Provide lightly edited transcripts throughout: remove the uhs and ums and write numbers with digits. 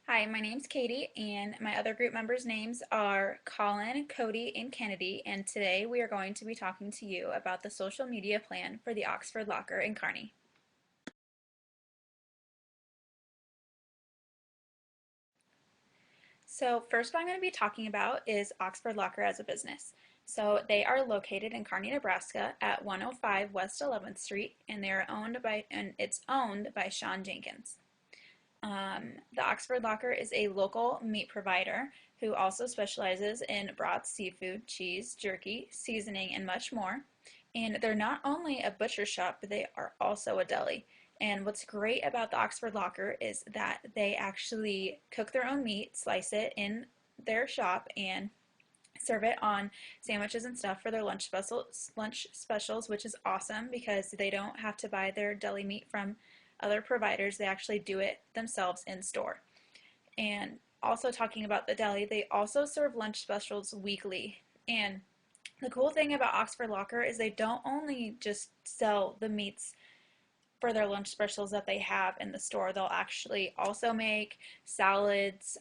Hi, my name's Katie, and my other group members' names are Colin, Cody, and Kennedy, and today we are going to be talking to you about the social media plan for the Oxford Locker in Kearney. So first what I'm going to be talking about is Oxford Locker as a business. So they are located in Kearney, Nebraska at 105 West 11th Street, and it's owned by Sean Jenkins. The Oxford Locker is a local meat provider who also specializes in broth, seafood, cheese, jerky, seasoning, and much more. And they're not only a butcher shop, but they are also a deli. And what's great about the Oxford Locker is that they actually cook their own meat, slice it in their shop, and serve it on sandwiches and stuff for their lunch specials, which is awesome because they don't have to buy their deli meat from other providers. They actually do it themselves in store. And also talking about the deli, they also serve lunch specials weekly. And the cool thing about Oxford Locker is they don't only just sell the meats for their lunch specials that they have in the store. They'll actually also make salads,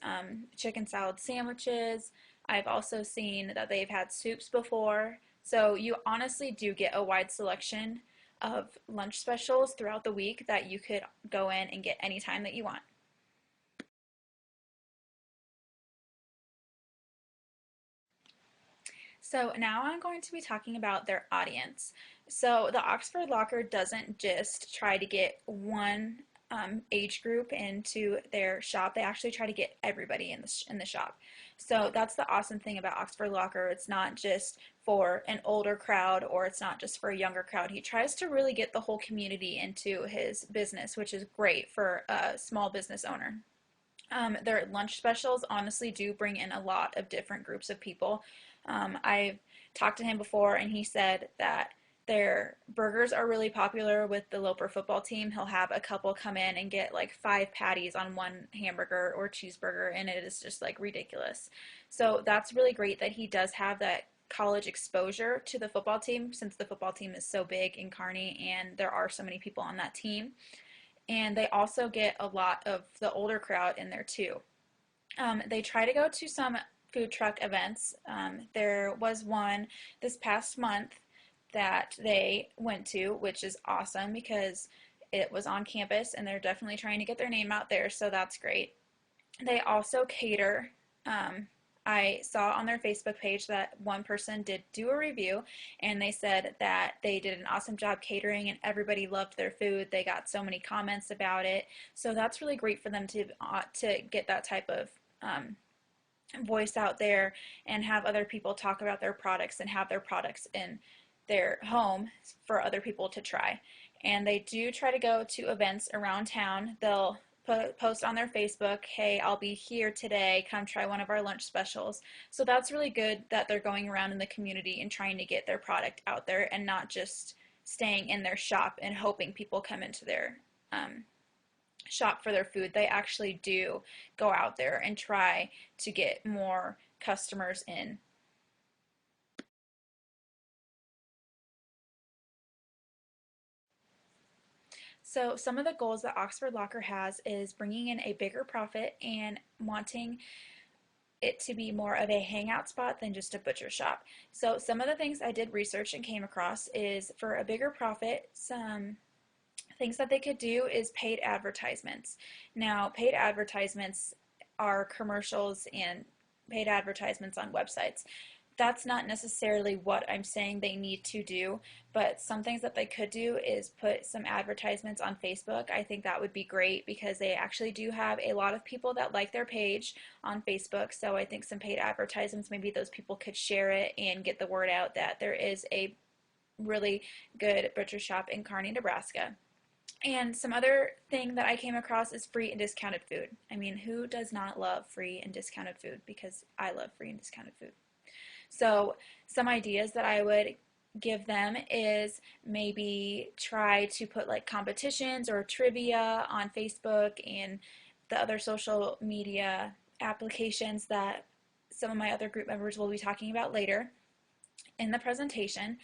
chicken salad sandwiches. I've also seen that they've had soups before. So you honestly do get a wide selection of lunch specials throughout the week that you could go in and get anytime that you want. So now I'm going to be talking about their audience. So the Oxford Locker doesn't just try to get one age group into their shop. They actually try to get everybody in the shop. So that's the awesome thing about Oxford Locker. It's not just for an older crowd or it's not just for a younger crowd. He tries to really get the whole community into his business, which is great for a small business owner. Their lunch specials honestly do bring in a lot of different groups of people. I've talked to him before, and he said that their burgers are really popular with the Loper football team. He'll have a couple come in and get like 5 patties on one hamburger or cheeseburger, and it is just like ridiculous. So that's really great that he does have that college exposure to the football team since the football team is so big in Kearney and there are so many people on that team, and they also get a lot of the older crowd in there too. They try to go to some food truck events. There was one this past month that they went to, which is awesome because it was on campus and they're definitely trying to get their name out there, so that's great. They also cater. I saw on their Facebook page that one person did do a review and they said that they did an awesome job catering and everybody loved their food. They got so many comments about it. So that's really great for them to get that type of voice out there and have other people talk about their products and have their products in their home for other people to try. And they do try to go to events around town. They'll post on their Facebook, hey, I'll be here today, come try one of our lunch specials. So that's really good that they're going around in the community and trying to get their product out there and not just staying in their shop and hoping people come into their shop for their food. They actually do go out there and try to get more customers in. So some of the goals that Oxford Locker has is bringing in a bigger profit and wanting it to be more of a hangout spot than just a butcher shop. So some of the things I did research and came across is for a bigger profit, some things that they could do is paid advertisements. Now, paid advertisements are commercials and paid advertisements on websites. That's not necessarily what I'm saying they need to do, but some things that they could do is put some advertisements on Facebook. I think that would be great because they actually do have a lot of people that like their page on Facebook. So I think some paid advertisements, maybe those people could share it and get the word out that there is a really good butcher shop in Kearney, Nebraska. And some other thing that I came across is free and discounted food. I mean, who does not love free and discounted food? Because I love free and discounted food. So some ideas that I would give them is maybe try to put like competitions or trivia on Facebook and the other social media applications that some of my other group members will be talking about later in the presentation.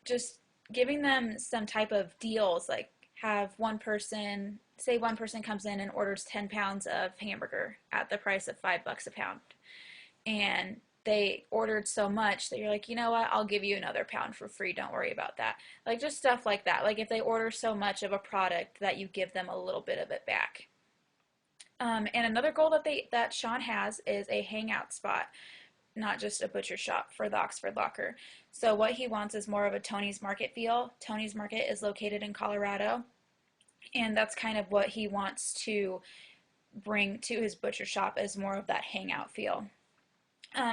Just giving them some type of deals, like have one person, say one person comes in and orders 10 pounds of hamburger at the price of $5 a pound. And they ordered so much that you're like, you know what, I'll give you another pound for free. Don't worry about that. Like just stuff like that. Like if they order so much of a product that you give them a little bit of it back. And another goal that Sean has is a hangout spot, not just a butcher shop for the Oxford Locker. So what he wants is more of a Tony's Market feel. Tony's Market is located in Colorado, and that's kind of what he wants to bring to his butcher shop is more of that hangout feel.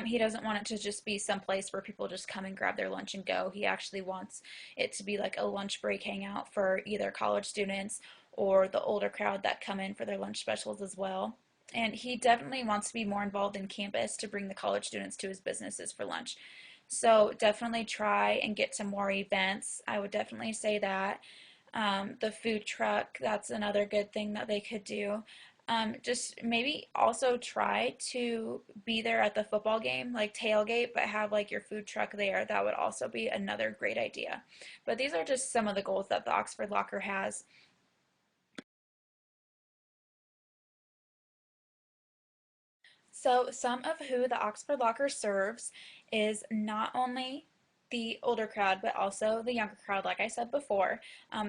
He doesn't want it to just be some place where people just come and grab their lunch and go. He actually wants it to be like a lunch break hangout for either college students or the older crowd that come in for their lunch specials as well. And he definitely wants to be more involved in campus to bring the college students to his businesses for lunch. So definitely try and get to more events. I would definitely say that. The food truck, that's another good thing that they could do. Just maybe also try to be there at the football game, like tailgate, but have like your food truck there. That would also be another great idea. But these are just some of the goals that the Oxford Locker has. So, some of who the Oxford Locker serves is not only the older crowd, but also the younger crowd, like I said before.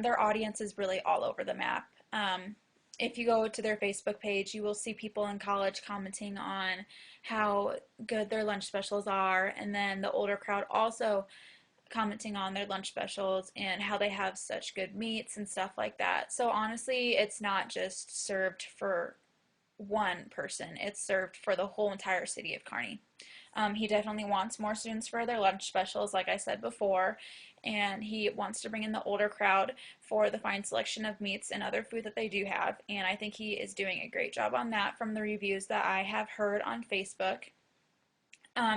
Their audience is really all over the map. If you go to their Facebook page, you will see people in college commenting on how good their lunch specials are, and then the older crowd also commenting on their lunch specials and how they have such good meats and stuff like that. So, honestly, it's not just served for one person. It's served for the whole entire city of Kearney. He definitely wants more students for their lunch specials, like I said before, and he wants to bring in the older crowd for the fine selection of meats and other food that they do have. And I think he is doing a great job on that from the reviews that I have heard on Facebook.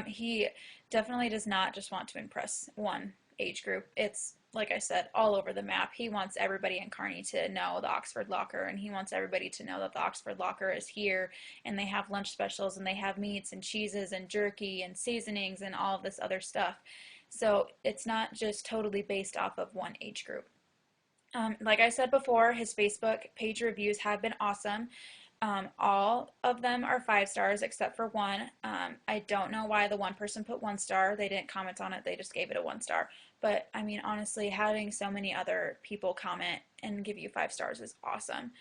He definitely does not just want to impress one age group. It's, like I said, all over the map. He wants everybody in Kearney to know the Oxford Locker, and he wants everybody to know that the Oxford Locker is here, and they have lunch specials, and they have meats and cheeses and jerky and seasonings and all of this other stuff. So it's not just totally based off of one age group. Like I said before, his Facebook page reviews have been awesome. All of them are 5 stars except for one. I don't know why the one person put 1 star. They didn't comment on it, they just gave it a 1 star. But I mean, honestly, having so many other people comment and give you 5 stars is awesome.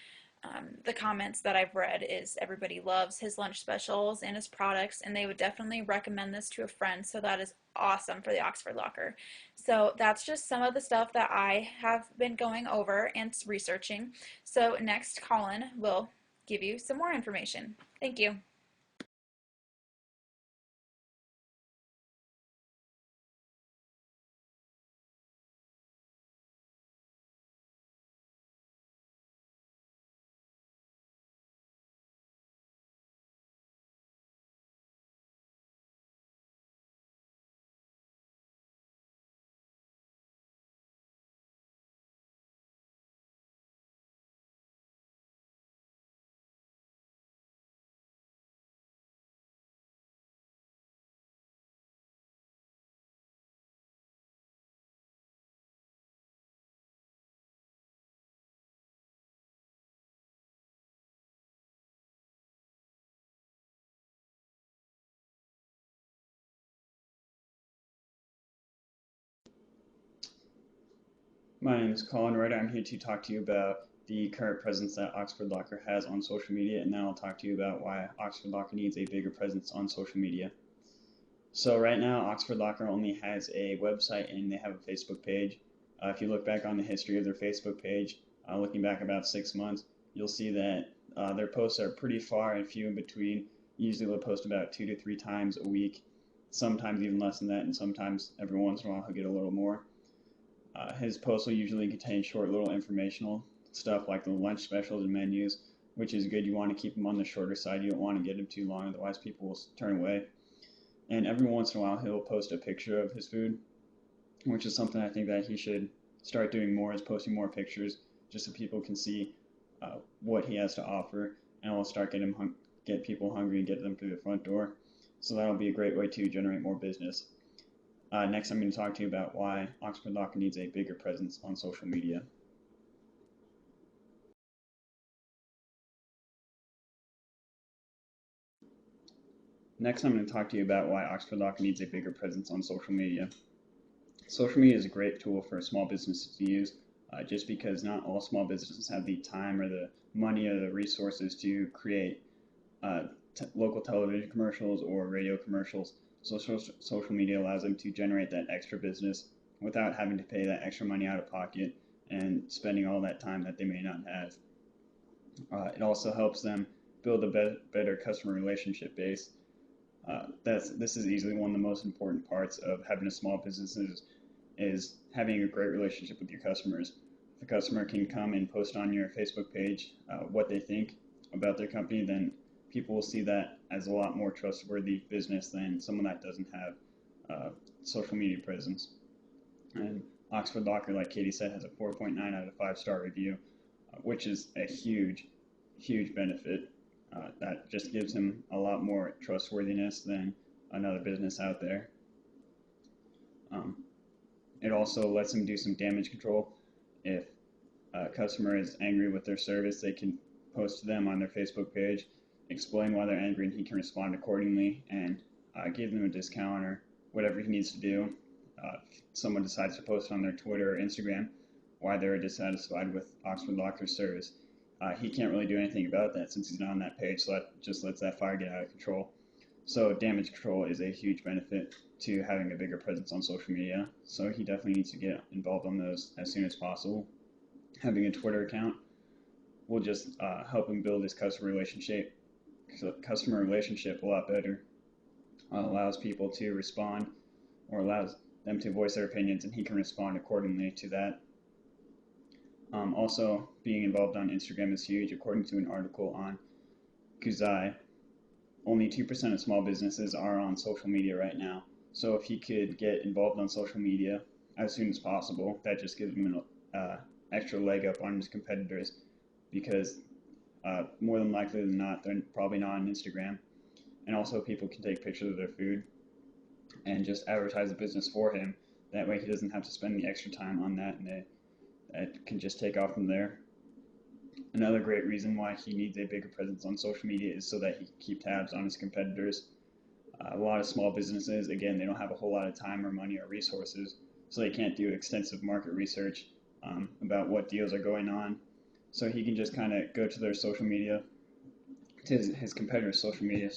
The comments that I've read is everybody loves his lunch specials and his products, and they would definitely recommend this to a friend. So that is awesome for the Oxford Locker. So that's just some of the stuff that I have been going over and researching. So next, Colin will give you some more information. Thank you. My name is Colin Ryder. I'm here to talk to you about the current presence that Oxford Locker has on social media, and then I'll talk to you about why Oxford Locker needs a bigger presence on social media. So right now, Oxford Locker only has a website and they have a Facebook page. If you look back on the history of their Facebook page, looking back about 6 months, you'll see that their posts are pretty far and few in between. Usually they'll post about 2 to 3 times a week, sometimes even less than that, and sometimes every once in a while he'll get a little more. His posts will usually contain short little informational stuff like the lunch specials and menus, which is good. You want to keep them on the shorter side. You don't want to get them too long, otherwise people will turn away. And every once in a while he'll post a picture of his food, which is something I think that he should start doing more, is posting more pictures just so people can see what he has to offer, and will start get people hungry and get them through the front door. So that'll be a great way to generate more business. Next, I'm going to talk to you about why Oxford Locker needs a bigger presence on social media. Next, I'm going to talk to you about why Oxford Locker needs a bigger presence on social media. Social media is a great tool for small businesses to use, just because not all small businesses have the time or the money or the resources to create local television commercials or radio commercials. So social media allows them to generate that extra business without having to pay that extra money out of pocket and spending all that time that they may not have. It also helps them build a better customer relationship base. This is easily one of the most important parts of having a small business is having a great relationship with your customers. If a customer can come and post on your Facebook page what they think about their company, then people will see that as a lot more trustworthy business than someone that doesn't have social media presence. And Oxford Locker, like Katie said, has a 4.9 out of 5-star review, which is a huge, huge benefit. That just gives him a lot more trustworthiness than another business out there. It also lets him do some damage control. If a customer is angry with their service, they can post to them on their Facebook page, explain why they're angry, and he can respond accordingly and give them a discount or whatever he needs to do. If someone decides to post on their Twitter or Instagram why they're dissatisfied with Oxford Locker's service, he can't really do anything about that since he's not on that page, so that just lets that fire get out of control. So damage control is a huge benefit to having a bigger presence on social media, so he definitely needs to get involved on those as soon as possible. Having a Twitter account will just help him build his customer relationship a lot better. Allows people to respond or allows them to voice their opinions, and he can respond accordingly to that. Also, being involved on Instagram is huge. According to an article on Kuzai, only 2% of small businesses are on social media right now. So if he could get involved on social media as soon as possible, that just gives him an extra leg up on his competitors, because more than likely than not, they're probably not on Instagram. And also people can take pictures of their food and just advertise the business for him. That way he doesn't have to spend the extra time on that, and it can just take off from there. Another great reason why he needs a bigger presence on social media is so that he can keep tabs on his competitors. A lot of small businesses, again, they don't have a whole lot of time or money or resources, so they can't do extensive market research about what deals are going on. So he can just kind of go to their social media, to his competitors' social media,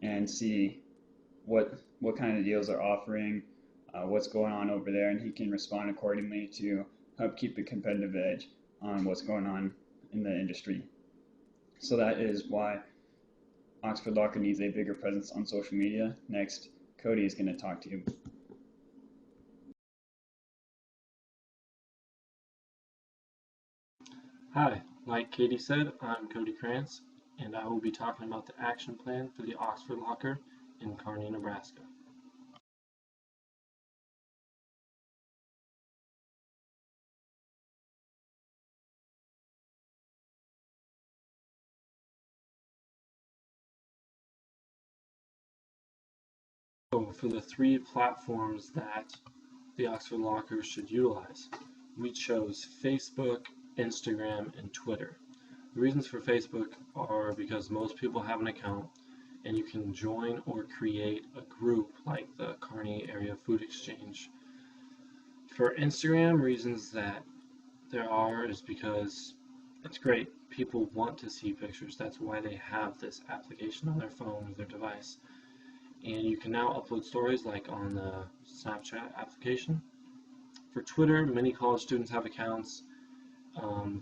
and see what kind of deals they're offering, what's going on over there, and he can respond accordingly to help keep a competitive edge on what's going on in the industry. So that is why Oxford Locker needs a bigger presence on social media. Next, Cody is going to talk to you. Hi, like Katie said, I'm Cody Krantz, and I will be talking about the action plan for the Oxford Locker in Kearney, Nebraska. So for the 3 platforms that the Oxford Locker should utilize, we chose Facebook, Instagram, and Twitter. The reasons for Facebook are because most people have an account, and you can join or create a group like the Kearney Area Food Exchange. For Instagram, reasons that there are is because it's great. People want to see pictures. That's why they have this application on their phone or their device. And you can now upload stories like on the Snapchat application. For Twitter, many college students have accounts.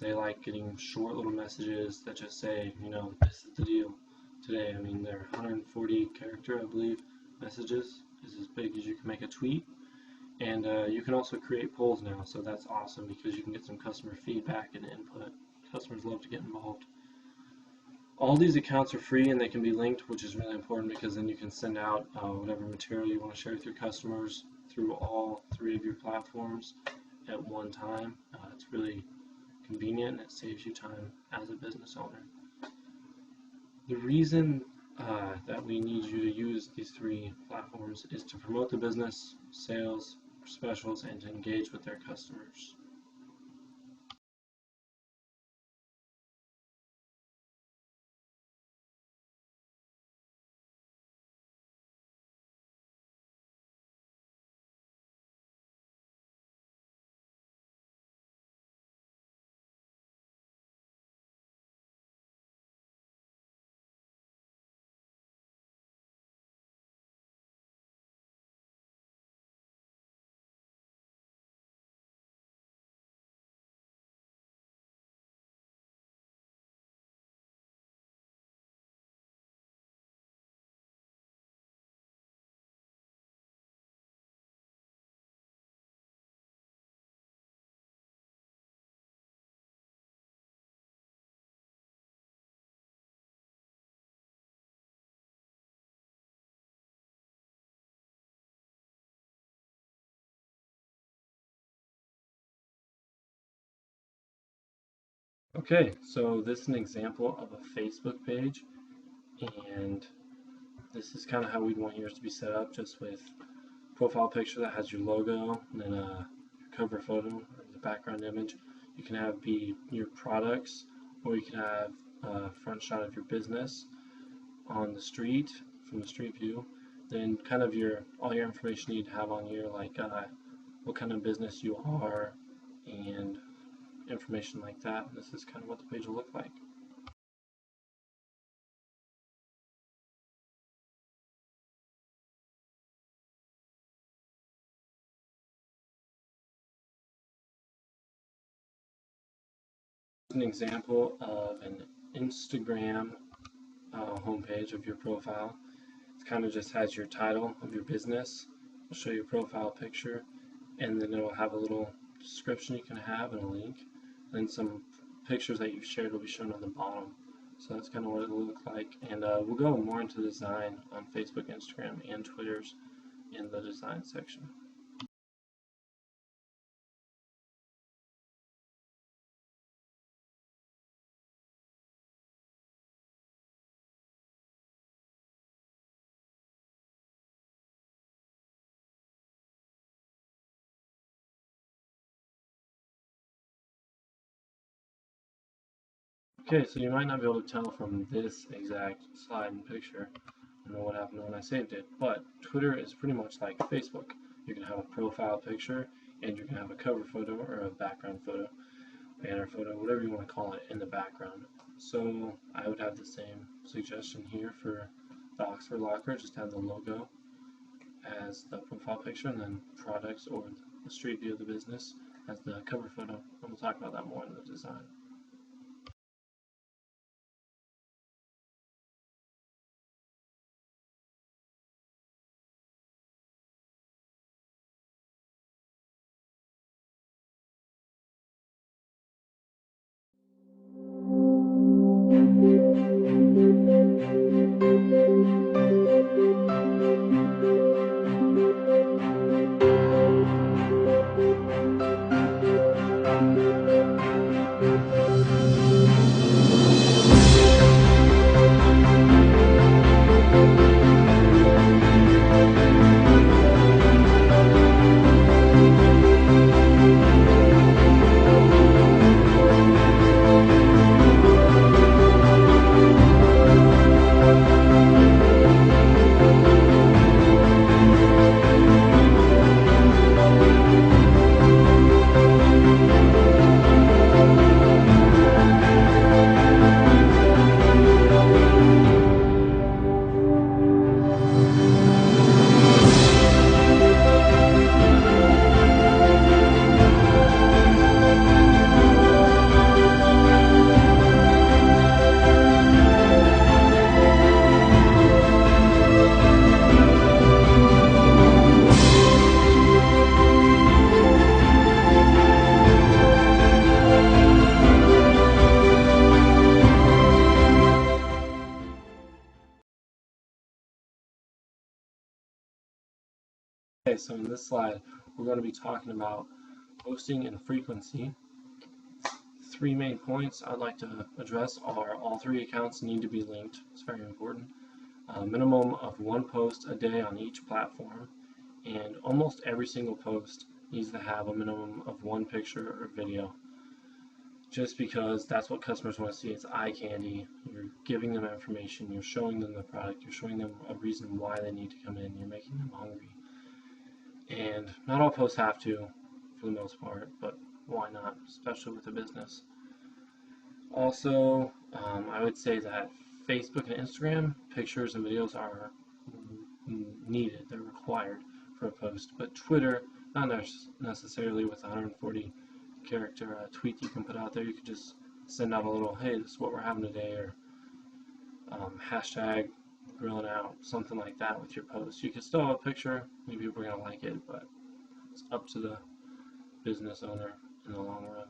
They like getting short little messages that just say, this is the deal today. I mean, they're 140 character, I believe, messages. Is as big as you can make a tweet. And you can also create polls now, so that's awesome because you can get some customer feedback and input. Customers love to get involved. All these accounts are free and they can be linked, which is really important because then you can send out whatever material you want to share with your customers through all 3 of your platforms at one time. It's really convenient and it saves you time as a business owner. The reason that we need you to use these 3 platforms is to promote the business, sales, specials, and to engage with their customers. Okay, so this is an example of a Facebook page, and this is kind of how we'd want yours to be set up, just with profile picture that has your logo, and then your cover photo or the background image. You can have be your products, or you can have a front shot of your business on the street from the street view. Then kind of your all your information you need to have on here, like what kind of business you are, and information like that. This is kind of what the page will look like. An example of an Instagram homepage of your profile. It kind of just has your title of your business. It'll show your profile picture, and then it'll have a little description you can have and a link. And then some pictures that you've shared will be shown on the bottom. So that's kind of what it will look like. And we'll go more into design on Facebook, Instagram, and Twitter's in the design section. Okay, so you might not be able to tell from this exact slide and picture, I don't know what happened when I saved it, but Twitter is pretty much like Facebook. You can have a profile picture, and you can have a cover photo or a background photo, banner photo, whatever you want to call it, in the background. So I would have the same suggestion here for the Oxford Locker, just have the logo as the profile picture, and then products or the street view of the business as the cover photo. And we'll talk about that more in the design. Okay, so in this slide, we're going to be talking about posting and frequency. Three main points I'd like to address are all three accounts need to be linked. It's very important. A minimum of one post a day on each platform, and almost every single post needs to have a minimum of one picture or video, just because that's what customers want to see. It's eye candy. You're giving them information, you're showing them the product, you're showing them a reason why they need to come in, you're making them hungry. And not all posts have to, for the most part, but why not, especially with a business. Also, I would say that Facebook and Instagram pictures and videos are needed, they're required for a post, but Twitter, not necessarily with 140 character tweet you can put out there. You could just send out a little, hey, this is what we're having today, or hashtag grilling out, something like that with your post. You can still have a picture, maybe people are going to like it, but it's up to the business owner in the long run.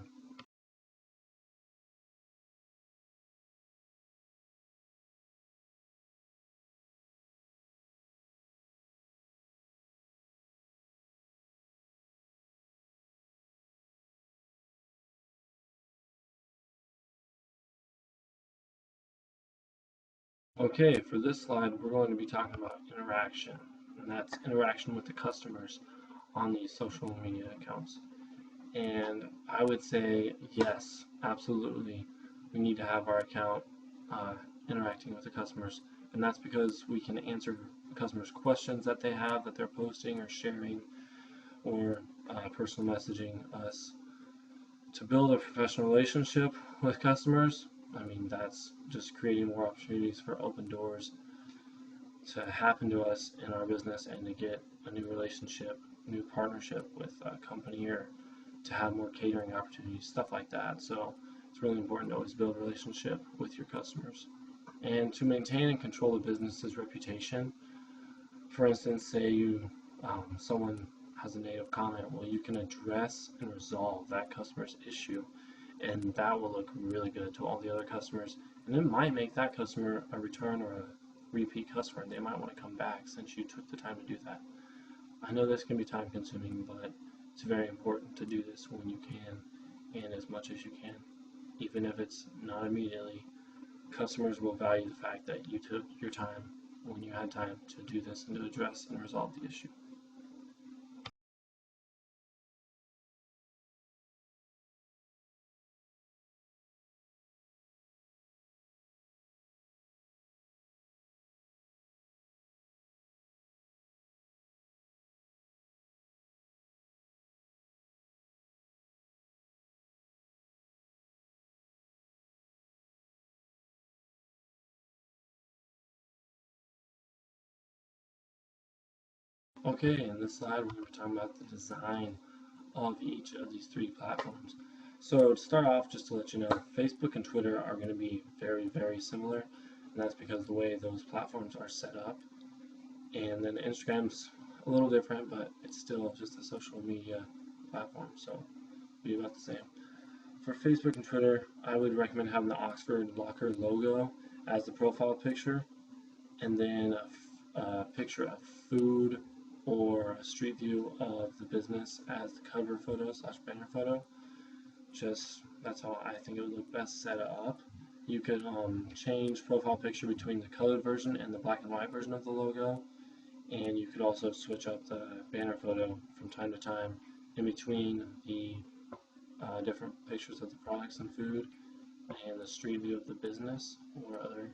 Okay, for this slide, we're going to be talking about interaction, and that's interaction with the customers on these social media accounts. And I would say yes, absolutely, we need to have our account uh, interacting with the customers, and that's because we can answer the customers' questions that they have that they're posting or sharing or personal messaging us. To build a professional relationship with customers, I mean, that's just creating more opportunities for open doors to happen to us in our business and to get a new relationship, new partnership with a company, or to have more catering opportunities, stuff like that. So it's really important to always build a relationship with your customers. And to maintain and control the business's reputation, for instance, say someone has a negative comment, well, you can address and resolve that customer's issue, and that will look really good to all the other customers, and it might make that customer a return or a repeat customer, and they might want to come back since you took the time to do that. I know this can be time consuming, but it's very important to do this when you can and as much as you can. Even if it's not immediately, customers will value the fact that you took your time when you had time to do this and to address and resolve the issue. Okay, in this slide we're going to be talking about the design of each of these three platforms. So to start off, just to let you know, Facebook and Twitter are going to be very, very similar, and that's because of the way those platforms are set up. And then Instagram's a little different, but it's still just a social media platform, so it'll be about the same. For Facebook and Twitter, I would recommend having the Oxford Locker logo as the profile picture, and then a picture of food or a street view of the business as the cover photo / banner photo. Just that's how I think it would look best set up. You could change profile picture between the colored version and the black and white version of the logo, and you could also switch up the banner photo from time to time in between the different pictures of the products and food and the street view of the business or other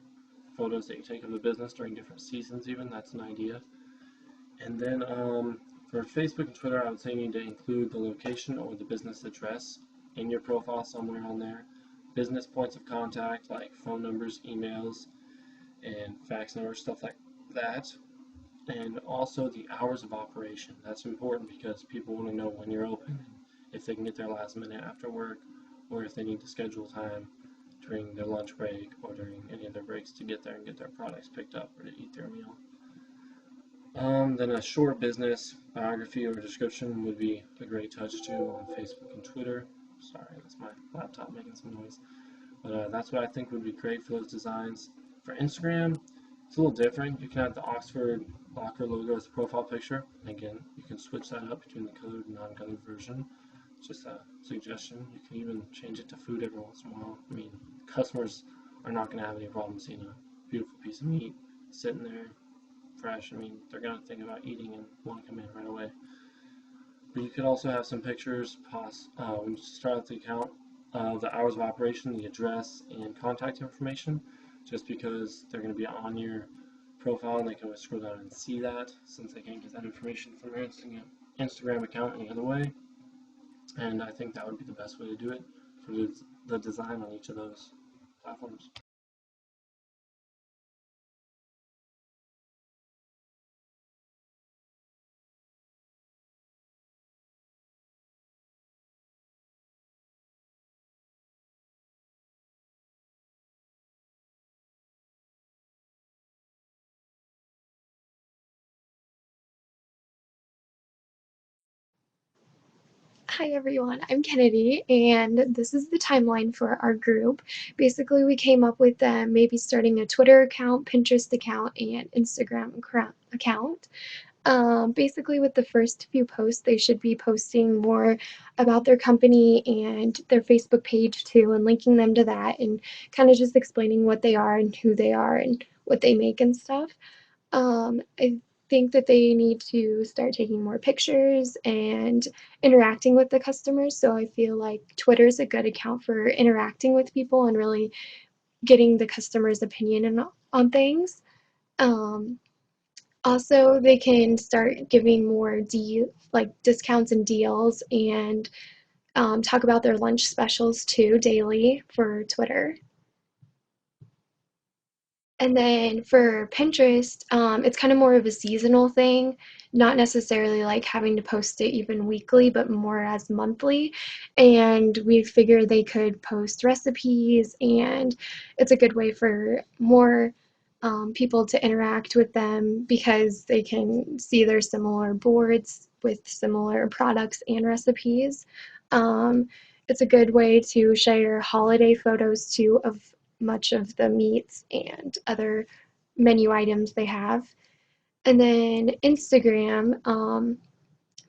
photos that you take of the business during different seasons. Even that's an idea. And then for Facebook and Twitter, I would say you need to include the location or the business address in your profile somewhere on there. Business points of contact like phone numbers, emails, and fax numbers, stuff like that. And also the hours of operation. That's important because people want to know when you're open, if they can get there last minute after work, or if they need to schedule time during their lunch break or during any of their breaks to get there and get their products picked up or to eat their meal. Then a short business biography or description would be a great touch too on Facebook and Twitter. Sorry, that's my laptop making some noise. But that's what I think would be great for those designs. For Instagram, it's a little different. You can have the Oxford Locker logo as the profile picture. Again, you can switch that up between the colored and non-colored version. It's just a suggestion. You can even change it to food every once in a while. I mean, customers are not going to have any problem seeing a beautiful piece of meat sitting there fresh. I mean, they're going to think about eating and want to come in right away. But you could also have some pictures, when you start out the account, the hours of operation, the address, and contact information, just because they're going to be on your profile and they can always scroll down and see that, since they can't get that information from their Instagram account any other way. And I think that would be the best way to do it for the design on each of those platforms. Hi everyone, I'm Kennedy, and this is the timeline for our group. Basically, we came up with maybe starting a Twitter account, Pinterest account, and Instagram account. Basically, with the first few posts, they should be posting more about their company and their Facebook page too, and linking them to that, and kind of just explaining what they are and who they are and what they make and stuff. I think that they need to start taking more pictures and interacting with the customers. So I feel like Twitter is a good account for interacting with people and really getting the customer's opinion on things. Um, Also, they can start giving more like discounts and deals and talk about their lunch specials too daily for Twitter. And then for Pinterest, it's kind of more of a seasonal thing, not necessarily like having to post it even weekly, but more as monthly. And we figured they could post recipes, and it's a good way for more people to interact with them because they can see their similar boards with similar products and recipes. Um, it's a good way to share holiday photos too of much of the meats and other menu items they have. And then Instagram,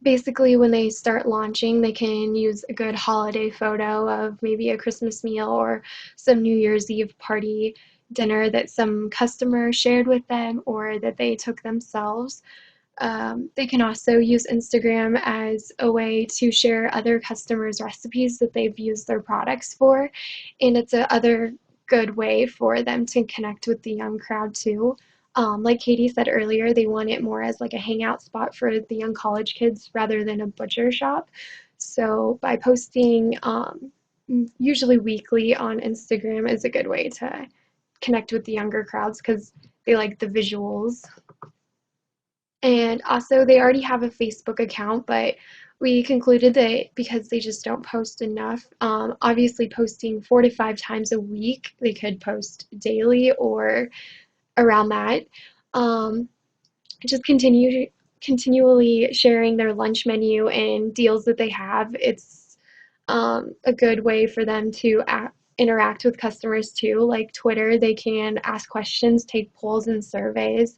basically when they start launching, they can use a good holiday photo of maybe a Christmas meal or some New Year's Eve party dinner that some customer shared with them or that they took themselves. They can also use Instagram as a way to share other customers' recipes that they've used their products for, and it's a other good way for them to connect with the young crowd too. Like Katie said earlier, they want it more as like a hangout spot for the young college kids rather than a butcher shop. So by posting usually weekly on Instagram is a good way to connect with the younger crowds because they like the visuals. And also, they already have a Facebook account, but we concluded that because they just don't post enough, obviously posting 4 to 5 times a week, they could post daily or around that. Um, just continually sharing their lunch menu and deals that they have. It's a good way for them to interact with customers too. Like Twitter, they can ask questions, take polls and surveys,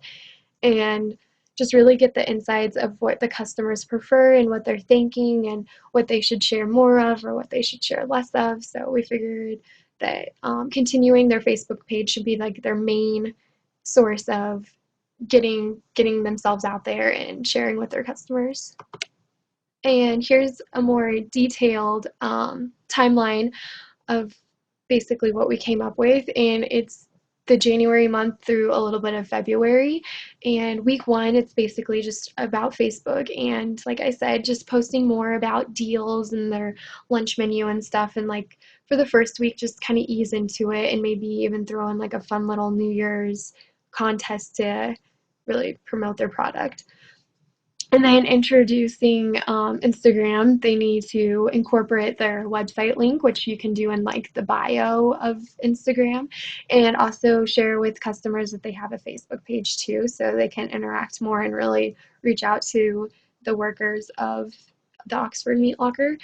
and just really get the insides of what the customers prefer and what they're thinking and what they should share more of or what they should share less of. So we figured that continuing their Facebook page should be like their main source of getting themselves out there and sharing with their customers. And here's a more detailed timeline of basically what we came up with, and it's the January month through a little bit of February. And week one, it's basically just about Facebook. And like I said, just posting more about deals and their lunch menu and stuff. And like for the first week, just kind of ease into it and maybe even throw in like a fun little New Year's contest to really promote their product. And then introducing Instagram, they need to incorporate their website link, which you can do in like the bio of Instagram, and also share with customers that they have a Facebook page too, so they can interact more and really reach out to the workers of the Oxford Meat Locker.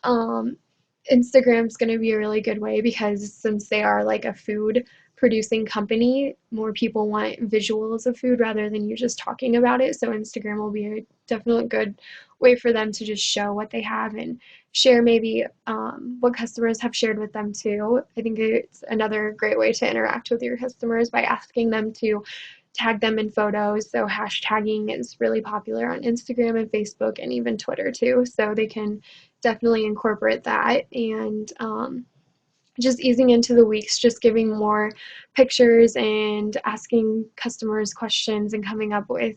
Instagram's going to be a really good way because since they are like a food producing company, more people want visuals of food rather than you just talking about it. So Instagram will be a definitely good way for them to just show what they have and share maybe what customers have shared with them too. I think it's another great way to interact with your customers by asking them to tag them in photos. So hashtagging is really popular on Instagram and Facebook and even Twitter too. So they can definitely incorporate that, and just easing into the weeks, just giving more pictures and asking customers questions and coming up with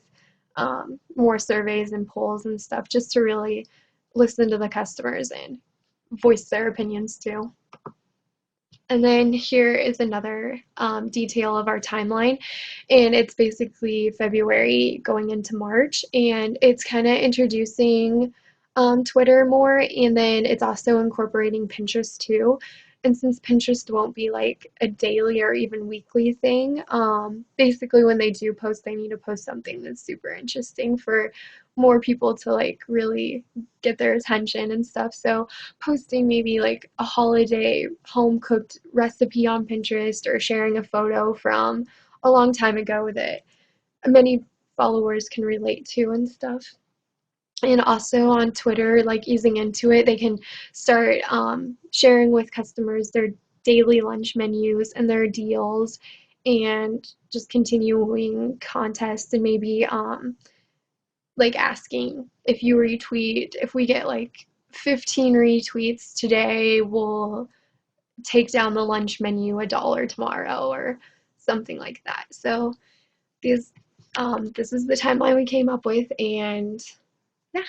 more surveys and polls and stuff just to really listen to the customers and voice their opinions too. And then here is another detail of our timeline, and it's basically February going into March, and it's kind of introducing Twitter more, and then it's also incorporating Pinterest too. And since Pinterest won't be like a daily or even weekly thing, basically when they do post, they need to post something that's super interesting for more people to like really get their attention and stuff. So posting maybe like a holiday home cooked recipe on Pinterest or sharing a photo from a long time ago that many followers can relate to and stuff. And also on Twitter, like easing into it, they can start sharing with customers their daily lunch menus and their deals, and just continuing contests and maybe like asking if you retweet, if we get like 15 retweets today, we'll take down the lunch menu $1 tomorrow or something like that. So these this is the timeline we came up with, and yeah.